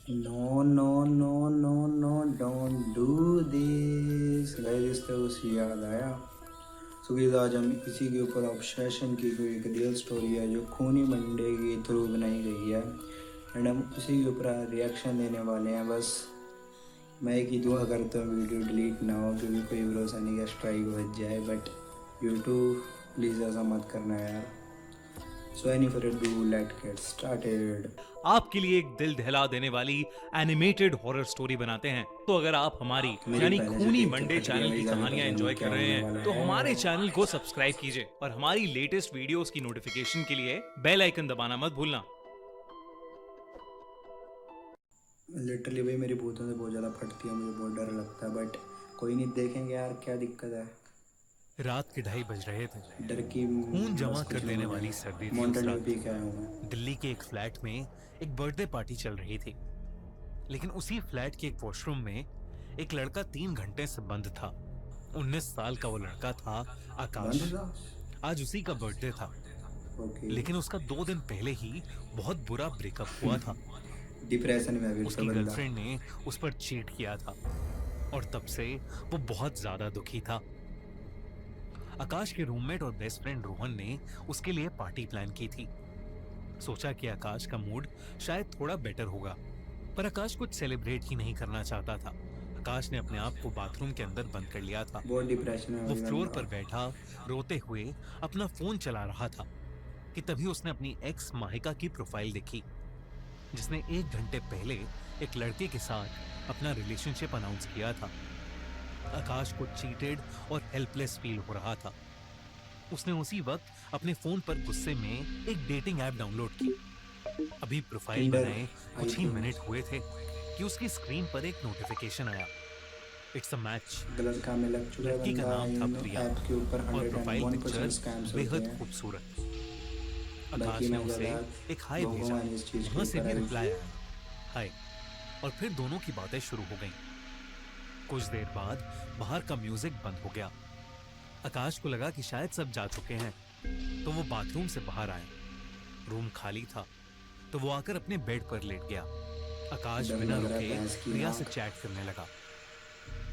No no no no no don't do this guys. इस तरह उसे याद आया। सो गाइस आज हम इसी के ऊपर ऑब्सेशन की कोई एक रियल स्टोरी है जो खूनी मंडे के थ्रू बनाई गई है एंड हम उसी के ऊपर रिएक्शन देने वाले हैं। बस मैं एक ही दुआ करता हूँ वीडियो डिलीट ना हो, क्योंकि कोई भरोसा नहीं कि स्ट्राइक बच जाए। बट यूट्यूब प्लीज़ ऐसा मत करना यार। So any for do let get started. आपके लिए एक दिल दहला देने वाली एनिमेटेड हॉरर स्टोरी बनाते हैं। तो अगर आप हमारी मेरी यानी पहले से खूनी देख के मंडे फट गया चैनल भाई, की ज़्यादा कहानियां पता नहीं एंजॉय कर क्या रहे होने हैं वाला तो है। हमारे चैनल को सब्सक्राइब कीजिए और हमारी लेटेस्ट वीडियोस की नोटिफिकेशन के लिए बेल आइकन दबाना मत भूलना। लिटरली भाई मेरी भूतों से बहुत ज़्यादा फटती है, मुझे बहुत डर लगता है। बट कोई नहीं, देखेंगे यार क्या दिक्कत है। रात के 2:30 बज रहे थे। डर की खून जमा बस कर कुछ भी देने नहीं वाली सर्दी है। थी उस माउंटेन ड्यू रात। पी के आया हूँ मैं। दिल्ली के एक फ्लैट में एक बर्थडे पार्टी चल रही थी, लेकिन उसी फ्लैट के एक वॉशरूम में एक लड़का 3 घंटे से बंद था। 19 साल का वो लड़का था आकाश। बंद था। आज उसी का बर्थडे था, ओके। लेकिन उसका 2 दिन पहले ही बहुत बुरा ब्रेकअप हुआ था। डिप्रेशन में अभी तो उसकी बंदा। गर्लफ्रेंड ने उस पर चीट किया था और तब से वो बहुत ज्यादा दुखी था। आकाश के रूममेट और बेस्ट फ्रेंड रोहन ने उसके लिए पार्टी प्लान की थी। सोचा कि आकाश का मूड शायद थोड़ा बेटर होगा, पर आकाश कुछ सेलिब्रेट ही नहीं करना चाहता था। आकाश ने अपने आप को बाथरूम के अंदर बंद कर लिया था। बहुत डिप्रेशन में वो अभी फ्लोर बंदा। पर बैठा रोते हुए अपना फोन चला रहा था कि तभी उसने अपनी एक्स माहिका की प्रोफाइल देखी, जिसने 1 घंटे पहले एक लड़के के साथ अपना रिलेशनशिप अनाउंस किया था। आकाश को चीटेड और हेल्पलेस फील हो रहा था। उसने उसी वक्त अपने फोन पर गुस्से में एक डेटिंग ऐप डाउनलोड की। अभी प्रोफाइल टिंडर बनाए आई कुछ ही थिंक। मिनट हुए थे कि उसकी स्क्रीन पर एक नोटिफिकेशन आया। It's a match. गलत काम में लग चुका है लड़की का बंदा। नाम था इन प्रिया ऐप के ऊपर और प्रोफाइल 101% पिक्चर स्कैम्स होते बेहद हैं। खूबसूरत। बाकी आकाश ने मैं उसे ज़्यादा एक हाय भेजा। घूमूंगा नहीं इस चीज़ के वहां से ऊपर भी अभी। रिप्लाई आया, हाय। और फिर दोनों की बातें शुरू हो गईं। कुछ देर बाद बाहर का म्यूजिक बंद हो गया। आकाश को लगा कि शायद सब जा चुके हैं, तो वो बाथरूम से बाहर आया। रूम खाली था, तो वो आकर अपने बेड पर लेट गया। आकाश डर बिना लग रहा है रुके भैंस की प्रिया से आँख। चैट करने लगा।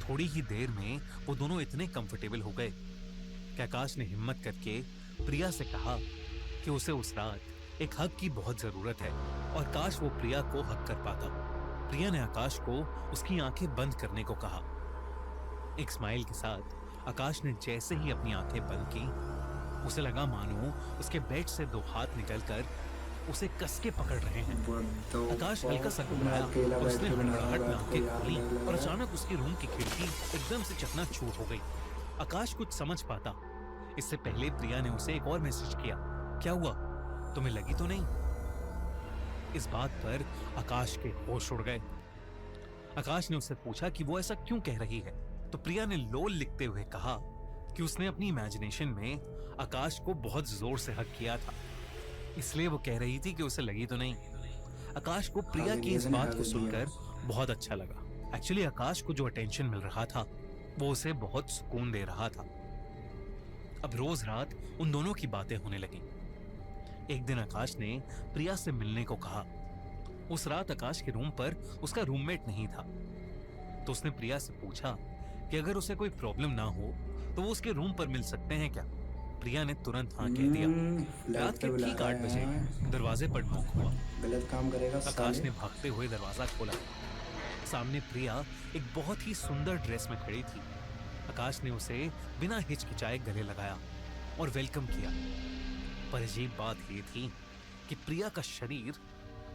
थोड़ी ही देर में वो दोनों इतने कंफर्टेबल हो गए कि आकाश ने हिम्मत करके प्रिया से कहा कि उसे उस रात एक हग की बहुत जरूरत है और काश वो प्रिया को हग कर पाता। प्रिया ने आकाश को उसकी आंखें बंद करने को कहा। एक स्माइल के साथ आकाश ने जैसे ही अपनी आंखें बंद की, उसे लगा मानो उसके बेड से 2 हाथ निकलकर उसे कस के पकड़ रहे हैं। आकाश हल्का सा मैं घबराया अकेला और बैठ उसने के बना रहा हूँ हड़बड़ाहट में रात को आंखें यार, खोली डर लग और रहा है। अचानक उसके रूम की खिड़की एकदम से चकनाचूर हो गई। आकाश कुछ समझ पाता इससे पहले प्रिया ने उसे एक और मैसेज किया, क्या हुआ, तुम्हें लगी तो नहीं? इस बात पर आकाश के होश उड़ गए। आकाश ने उससे पूछा कि वो ऐसा क्यों कह रही है, तो प्रिया ने लोल लिखते हुए कहा कि उसने अपनी इमेजिनेशन में आकाश को बहुत जोर से हक किया था, इसलिए वो कह रही थी कि उसे लगी तो नहीं। आकाश को प्रिया हग की इस दिया ने बात हग को दिया। सुनकर बहुत अच्छा लगा। एक्चुअली आकाश को जो अटेंशन मिल रहा था वो उसे बहुत सुकून दे रहा था। अब रोज रात उन दोनों की बातें होने लगी। एक दिन आकाश ने प्रिया से मिलने को कहा। उस रात आकाश के रूम पर उसका रूममेट नहीं था, तो उसने प्रिया से पूछा कि अगर उसे कोई प्रॉब्लम ना हो तो वो उसके रूम पर मिल सकते हैं क्या। प्रिया ने तुरंत हाँ कह दिया। फ्लैट रात पे के बुला ठीक रहा 8 बजे है। दरवाजे पर नॉक हुआ। गलत काम करेगा आकाश साले। ने भागते हुए दरवाजा खोला। सामने प्रिया एक बहुत ही सुंदर ड्रेस में खड़ी थी। आकाश ने उसे बिना हिचकिचाए गले लगाया और वेलकम किया। पर अजीब बात यह थी कि प्रिया का शरीर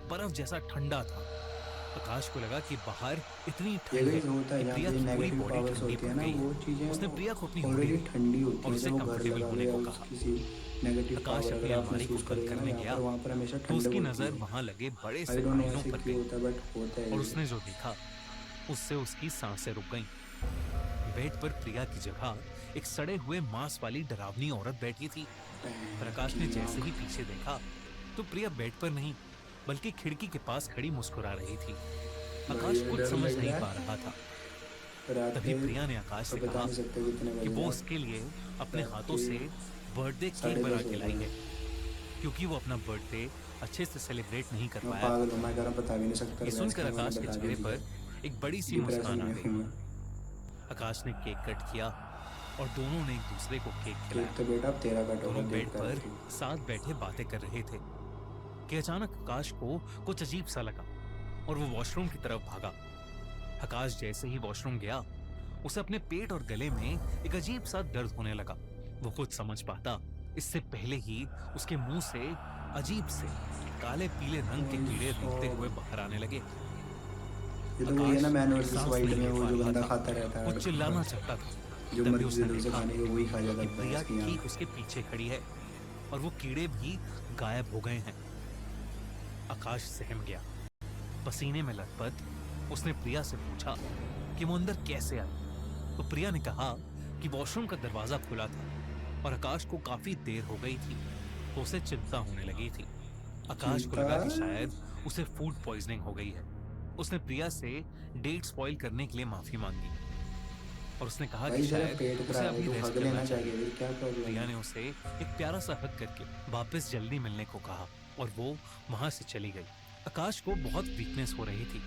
बर्फ जैसा ठंडा था। आकाश को लगा कि बाहर इतनी ये ठंड है गाइस होता है कि जहाँ प्रिया पे की पूरी नेगेटिव बॉडी पावर्स ठंडी होती पड़ है ना, गई। वो चीज़ें उसने प्रिया को अपनी हुडी ऑलरेडी दी ठंडी होती और हैं। उसे जब वो घर कंफर्टेबल लगा लो होने या को उस कहा। किसी नेगेटिव आकाश पावर अपनी अगर आप अलमारी को महसूस बंद करोगे ना, करने यहाँ गया पर वहाँ पर हमेशा तो ठंडक उसकी होती नजर है। वहां लगे बड़े आई से डोंट नो आईनों ऐसे पर क्यों गई होता है, बट होता है और ये। उसने जो देखा उससे उसकी सांसें रुक गईं। बेड पर प्रिया की जगह एक सड़े हुए मांस वाली डरावनी औरत बैठी थी। प्रकाश ने की जैसे ही आँख। पीछे देखा तो प्रिया बेड पर नहीं बल्कि खिड़की के पास खड़ी मुस्कुरा रही थी। भाई आकाश ये कुछ डर समझ लग नहीं रहा पा है। रहा था। रात तभी के प्रिया ने आकाश तो से बता कहा नहीं सकते कितने कि बजे वो हैं। उसके लिए अपने रात हाथों के से बर्थडे केक बना 10:30 के हो लाई गए है, हैं। क्योंकि वो अपना बर्थडे अच्छे से सेलिब्रेट नहीं कर मैं पाया पागल हूँ, मैं कह रहा बता भी नहीं सकता। ये वैसे सुनकर मैंने आकाश के बता चेहरे भी पर दिया, एक बड़ी सी डिप्रेशन मुस्कान आ में गई। हूँ मैं। आकाश ने केक कट किया और दोनों ने एक दूसरे को केक केक खिलाया। तो बेटा अब तेरा कट होगा, दोनों बेड देखता पर रह तू। साथ बैठे बातें कर रहे थे कि अचानक आकाश को कुछ अजीब सा लगा और वो वॉशरूम की तरफ भागा। आकाश जैसे ही वॉशरूम गया, उसे अपने पेट और गले में एक अजीब सा दर्द होने लगा। वो खुद समझ पाता इससे पहले ही उसके मुंह से अजीब से काले पीले रंग के कीड़े रेंगते हुए बाहर आने लगे। ये तो वही है ना, मैन वर्सेस सांस वाइल्ड नहीं में ले वो पा जो रहा बंदा था। खाता रहता है वो हर चिल्लाना वक्त, चाहता था। जो तभी मर्जी उसने दे दो उसे देखा खाने को वही खा जाता कि है प्रिया भैंस की ठीक यहाँ। उसके पीछे खड़ी है और वो कीड़े भी गायब हो गए हैं। आकाश सहम गया, पसीने में लथपथ। उसने प्रिया से पूछा कि वो अंदर कैसे आई, तो प्रिया ने कहा कि वॉशरूम का दरवाजा खुला था और आकाश को काफी देर हो गई थी, तो उसे चिंता होने लगी थी। आकाश को लगा कि शायद उसे फूड पॉइजनिंग हो गई है। उसने प्रिया से डेट स्पॉइल करने के लिए माफी मांगी और उसने कहा कि भाई तेरा शायद पेट उसे खराब है, अभी तू रेस्ट हग करना लेना चाहिए। चाहिए, क्या प्रॉब्लम प्रिया है? ने उसे एक प्यारा सा हग करके वापस जल्दी मिलने को कहा और वो वहां से चली गई। आकाश को बहुत वीकनेस हो रही थी,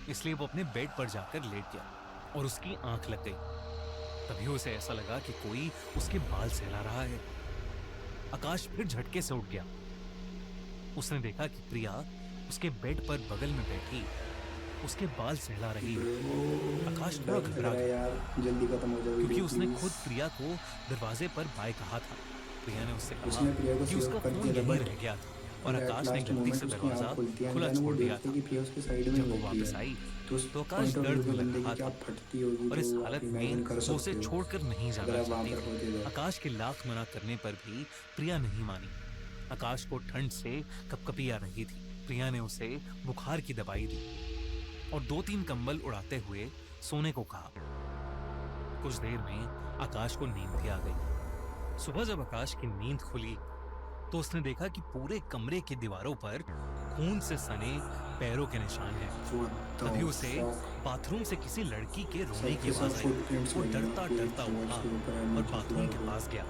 इसलिए वो अपने बेड पर जाकर लेट गया और उसकी आंख लग गई। तभी उसे ऐसा लगा कि कोई उसके बाल सहला रहा है। आकाश फिर झटके से उठ गया। उसने देखा कि प्रिया उसके बेड पर बगल में बैठी उसके बाल सहला रही है। आकाश थोड़ा डर लग घबरा रहा है गया यार, जल्दी खत्म हो जाए क्योंकि वीडियो उसने प्लीज। खुद प्रिया को दरवाजे पर बाय कहा था। प्रिया ने उससे कहा उसने प्रिया को कि सेव उसका कर फोन दिया था, यहीं बट रह गया था और एट आकाश ने लास्ट गलती मोमेंट से उसकी दरवाजा आँख खुलती है खुला एंड वो छोड़ दिया देखती था। है कि प्रिया उसके साइड में जब वो बैठी वापस है। आई तो उस तो आकाश पॉइंट ऑफ दर्द व्यू पे में लग बंदे रहा की क्या था फटती होगी, और तो इस आप हालत इमेजिन में कर वो उसे सकते हो छोड़कर नहीं अगर जाना आप वहाँ चाहती पर होते थी। तो। आकाश के लाख मना करने पर भी प्रिया नहीं मानी। आकाश को ठंड से कपकपी आ रही थी। प्रिया ने उसे बुखार की दवाई दी और 2-3 कंबल उड़ाते हुए सोने को कहा। कुछ देर में आकाश को नींद भी आ गई। सुबह जब आकाश की नींद खुली तो उसने देखा कि पूरे कमरे की दीवारों पर खून से सने पैरों के निशान हैं। तभी उसे बाथरूम से किसी लड़की के रोने की आवाज आई। वो डरता डरता उठा और बाथरूम के पास गया।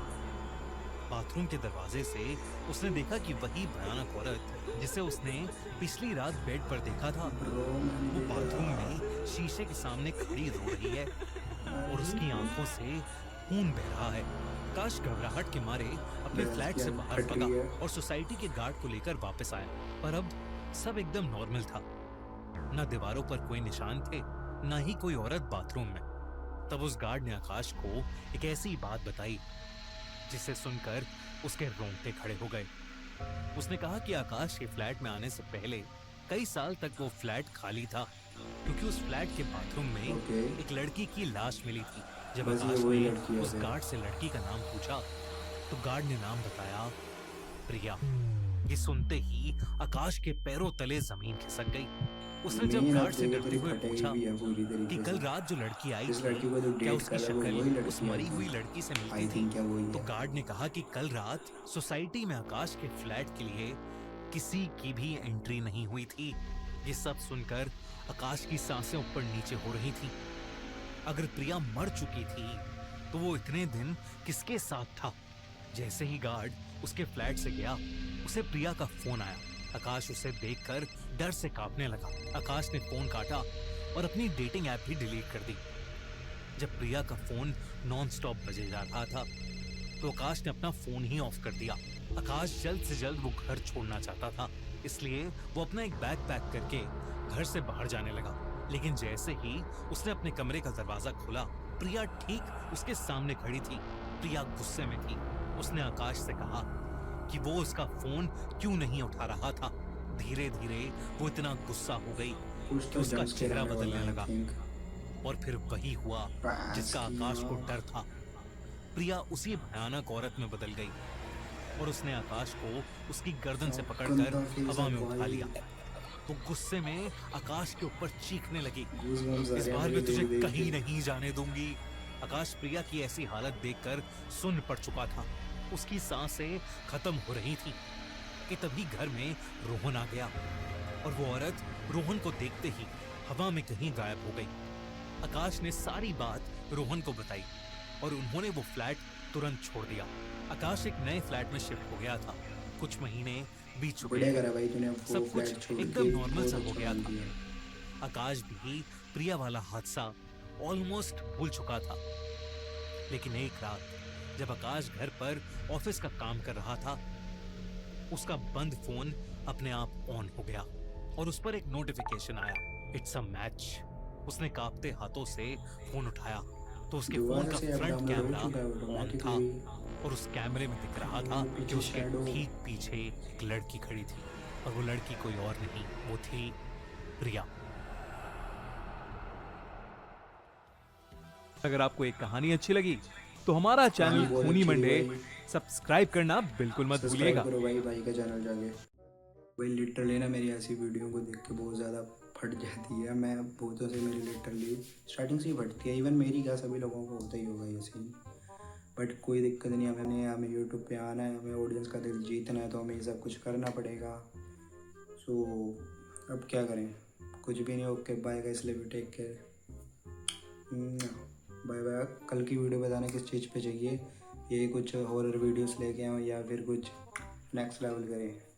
बाथरूम के दरवाजे से उसने देखा कि वही भयानक औरत जिसे उसने पिछली रात बेड पर देखा था, वो बाथरूम में शीशे के सामने खड़ी रो रही है और उसकी आंखों से खून बह रहा है। आकाश घबराहट के मारे अपने फ्लैट से बाहर भागा और सोसाइटी के गार्ड को लेकर वापस आया, पर अब सब एकदम नॉर्मल था। न दीवारों पर कोई निशान थे, न ही कोई औरत बाथरूम में। तब उस गार्ड ने आकाश को एक ऐसी बात बताई जिसे सुनकर उसके रोंगटे खड़े हो गए। उसने कहा कि आकाश के फ्लैट में आने से पहले कई साल तक वो फ्लैट खाली था क्योंकि उस फ्लैट के बाथरूम में एक लड़की की लाश मिली थी। जब आकाश ने उस गार्ड से लड़की का नाम पूछा तो गार्ड ने नाम बताया, प्रिया। ये सुनते ही आकाश के पैरों तले जमीन खिसक गई। उसने जब गार्ड से डरते हुए पूछा कि कल रात जो लड़की आई थी क्या उसकी शक्ल उस मरी हुई लड़की से मिलती थी, तो गार्ड ने कहा कि कल रात सोसाइटी में आकाश के फ्लैट के लिए किसी की भी एंट्री नहीं हुई थी। ये सब सुनकर आकाश की सांसें ऊपर नीचे हो रही थी। अगर प्रिया मर चुकी थी तो वो इतने दिन किसके साथ था? जैसे ही गार्ड उसके फ्लैट से गया, उसे प्रिया का फोन आया। आकाश उसे देखकर डर से कांपने लगा। आकाश ने फोन काटा और अपनी डेटिंग ऐप भी डिलीट कर दी। जब प्रिया का फोन नॉन स्टॉप बजे जा रहा था तो आकाश ने अपना फोन ही ऑफ कर दिया। आकाश जल्द से जल्द वो घर छोड़ना चाहता था, इसलिए वो अपना एक बैग पैक करके घर से बाहर जाने लगा। लेकिन जैसे ही उसने अपने कमरे का दरवाजा खोला, प्रिया ठीक उसके सामने खड़ी थी। प्रिया गुस्से में थी। उसने आकाश से कहा कि वो उसका फोन क्यों नहीं उठा रहा था। धीरे धीरे वो इतना गुस्सा हो गई कि उसका चेहरा बदलने लगा और फिर वही हुआ जिसका आकाश को डर था। प्रिया उसी भयानक औरत में बदल गई और उसने आकाश को उसकी गर्दन से पकड़कर हवा में उठा लिया। वो गुस्से में आकाश के ऊपर चीखने लगी, इस बार मैं तुझे कहीं नहीं जाने दूंगी। आकाश प्रिया की ऐसी हालत देखकर सुन्न पड़ चुका था। उसकी सांसें खत्म हो रही थी कि तभी घर में रोहन आ गया और वो औरत रोहन को देखते ही हवा में कहीं गायब हो गई। आकाश ने सारी बात रोहन को बताई और उन्होंने वो फ्लैट तुरंत छोड़ दिया। आकाश एक नए फ्लैट में शिफ्ट हो गया था। कुछ महीने बीत चुके बढ़िया थे। करा भाई तूने, वो सब फ्लैट कुछ छोड़ एकदम के नॉर्मल बहुत सा हो अच्छा गया काम था। किया। आकाश भी प्रिया वाला हादसा ऑलमोस्ट भूल चुका था। लेकिन एक रात जब आकाश घर पर ऑफिस का काम कर रहा था, उसका बंद फोन अपने आप ऑन हो गया और उस पर एक नोटिफिकेशन आया, इट्स अ मैच। उसने कांपते हाथों से फोन उठाया तो उसके फोन दोबारा का से ऐप फ्रंट डाउनलोड हो कैमरा चुका है ऑन था ऑटोमेटिकली। और उस कैमरे में दिख रहा था वो कि पीछे उसके शैडो। ठीक पीछे एक लड़की खड़ी थी और वो लड़की कोई और नहीं, वो थी प्रिया। अगर आपको एक कहानी अच्छी लगी तो हमारा चैनल कहानी बहुत खूनी अच्छी थी मंडे भाई। सब्सक्राइब करना बिल्कुल मत सब्सक्राइब भूलिएगा। करो भाई का चैनल जाके। भाई लिटरली ना मेरी ऐसी वीडियो को देख के बहुत ज़्यादा फट जाती है। मैं बहुतों से मेरी लिटरली स्टार्टिंग से ही फटती है। इवन मेरी क्या, सभी लोगों को होता ही होगा ये सीन। बट कोई दिक्कत नहीं, हमें यूट्यूब पे आना है, हमें ऑडियंस का दिल जीतना है, तो हमें ये सब कुछ करना पड़ेगा। सो अब क्या करें, कुछ भी नहीं। Okay bye guys, love you, take care, bye bye. कल की वीडियो बताना किस चीज़ पे चाहिए, ये कुछ हॉरर वीडियोस लेके आऊँ या फिर कुछ नेक्स्ट लेवल करें।